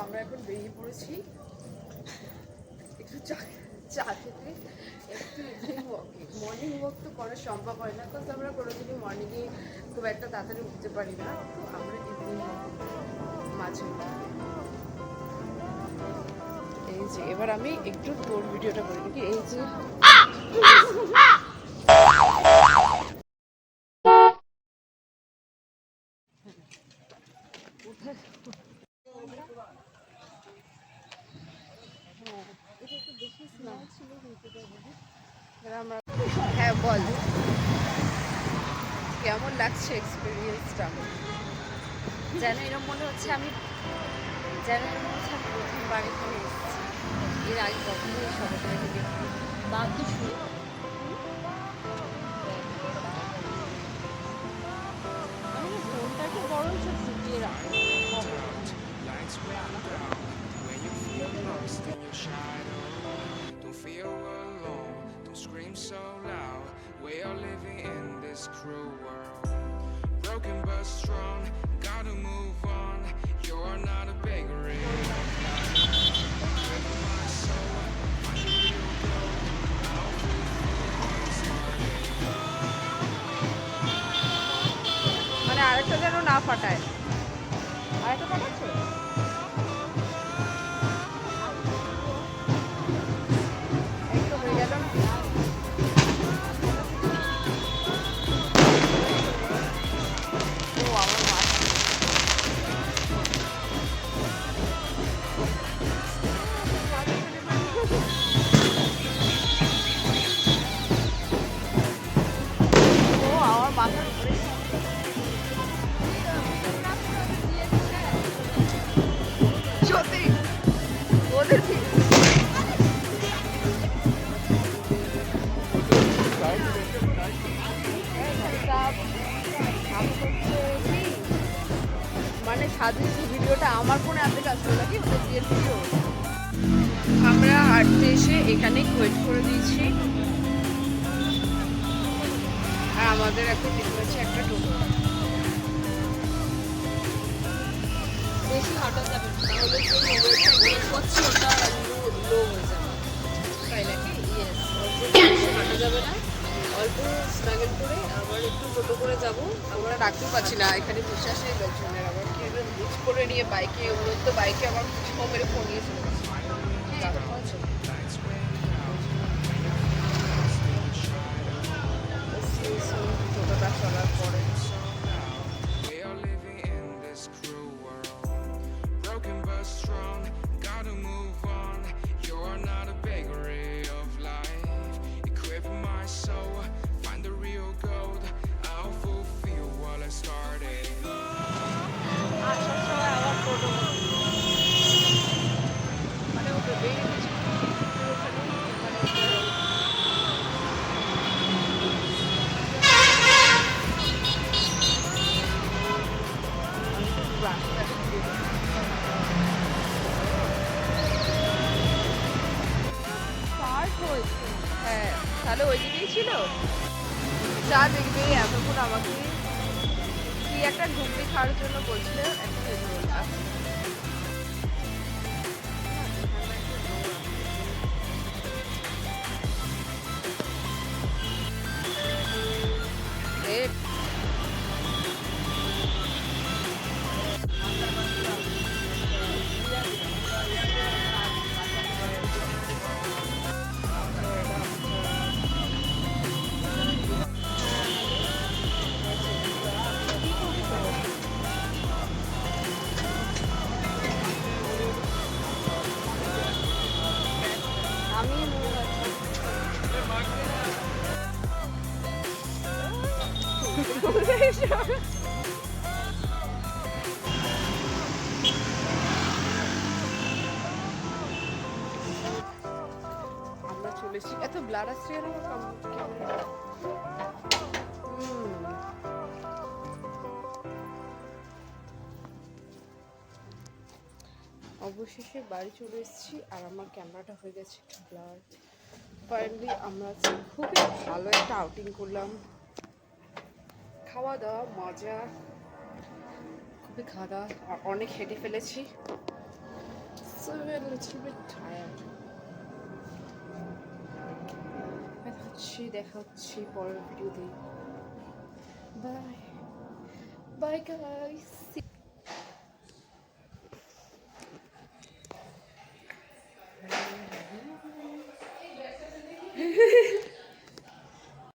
আমরা এখন বেরিয়ে পড়েছি একটু চা খেতে, একটু ইভিনিং ওয়াকিং। মর্নিং ওয়াক তো করা সম্ভব হয় না, কারণ আমরা কোনোদিনই মর্নিংয়ে খুব একটা তাড়াতাড়ি উঠতে পারি না। তো আমরা ইভিনিং ওয়াকিং মাঝে। এই যে এবার আমি একটু তোর ভিডিওটা করে দেখি। এই যে হ্যাঁ বল, কেমন লাগছে এক্সপিরিয়েন্সটা? যেন এরকম মনে হচ্ছে আমি প্রথমবার এখানে এসেছি। এর আগে কখনোই সরকারি থেকে বাধ্য শুরু ফোনটাকে বরঞ্চ ঢুকিয়ে রাখো। Broken but strong, gotta move on. You're not a bakery. মানে আরেকটা যেন না ফাটায়। আরেকটা ফাটাচ্ছে? একটু হয়ে গেল না? ও আমার মা মাথার উপরে সত্যি ওদের কি মানে স্বাধীন ভিডিওটা আমার ফোনে আপনি কাজ করে নাকি ওদের বিয়ের ভিডিও। আমরা হাঁটতে এসে এখানেই ওয়েট করে দিয়েছি, আর আমাদের এখন দিতে হচ্ছে একটা টোটো। বেশি হাঁটা যাবে না, তাহলে যে মোবাইলটা ইউজ করছি ওটা লো হয়ে যাবে। তাই নাকি? ইয়েস, বেশি হাঁটা যাবে না, অল্প স্ট্রাগল করে আবার একটু টোটো করে যাবো। আমরা রাখতেও পারছি না এখানে বিশ্বাসের লোকজনের, আবার কি বুঝ করে নিয়ে বাইকে উড়ন্ত বাইকে আবার কিছু মেরে ফোন নিয়ে চলে গেছে। টোটোটা চলার পরে We are living in this cruel world. Broken but strong, gotta move on. You're not a bakery of life. Equip my soul, find the real gold. I'll fulfill what I started. আসার সময় আবার টোটো মানে ওটা বেরিয়ে গেছে। হ্যাঁ তাহলে ওই দিকেই ছিল। যা দেখবে এতক্ষণ আমাকে কি একটা ঘুগনি খাওয়ার জন্য বলছিল, একটা এগরোল। আমি আমরা চলেছি, এত ব্লার আসছে কেন ক্যামেরা? অবশেষে বাড়ি চলে এসেছি, আর আমার ক্যামেরাটা হয়ে গেছে একটু ব্লার। ফাইনালি আমরা খুবই ভালো একটা আউটিং করলাম, খাওয়া দাওয়া মজা, খুবই খাওয়া দাওয়া, অনেক হেঁটে ফেলেছি। also a little bit tired. দেখা হচ্ছে পরের ভিডিওতে। Bye bye guys.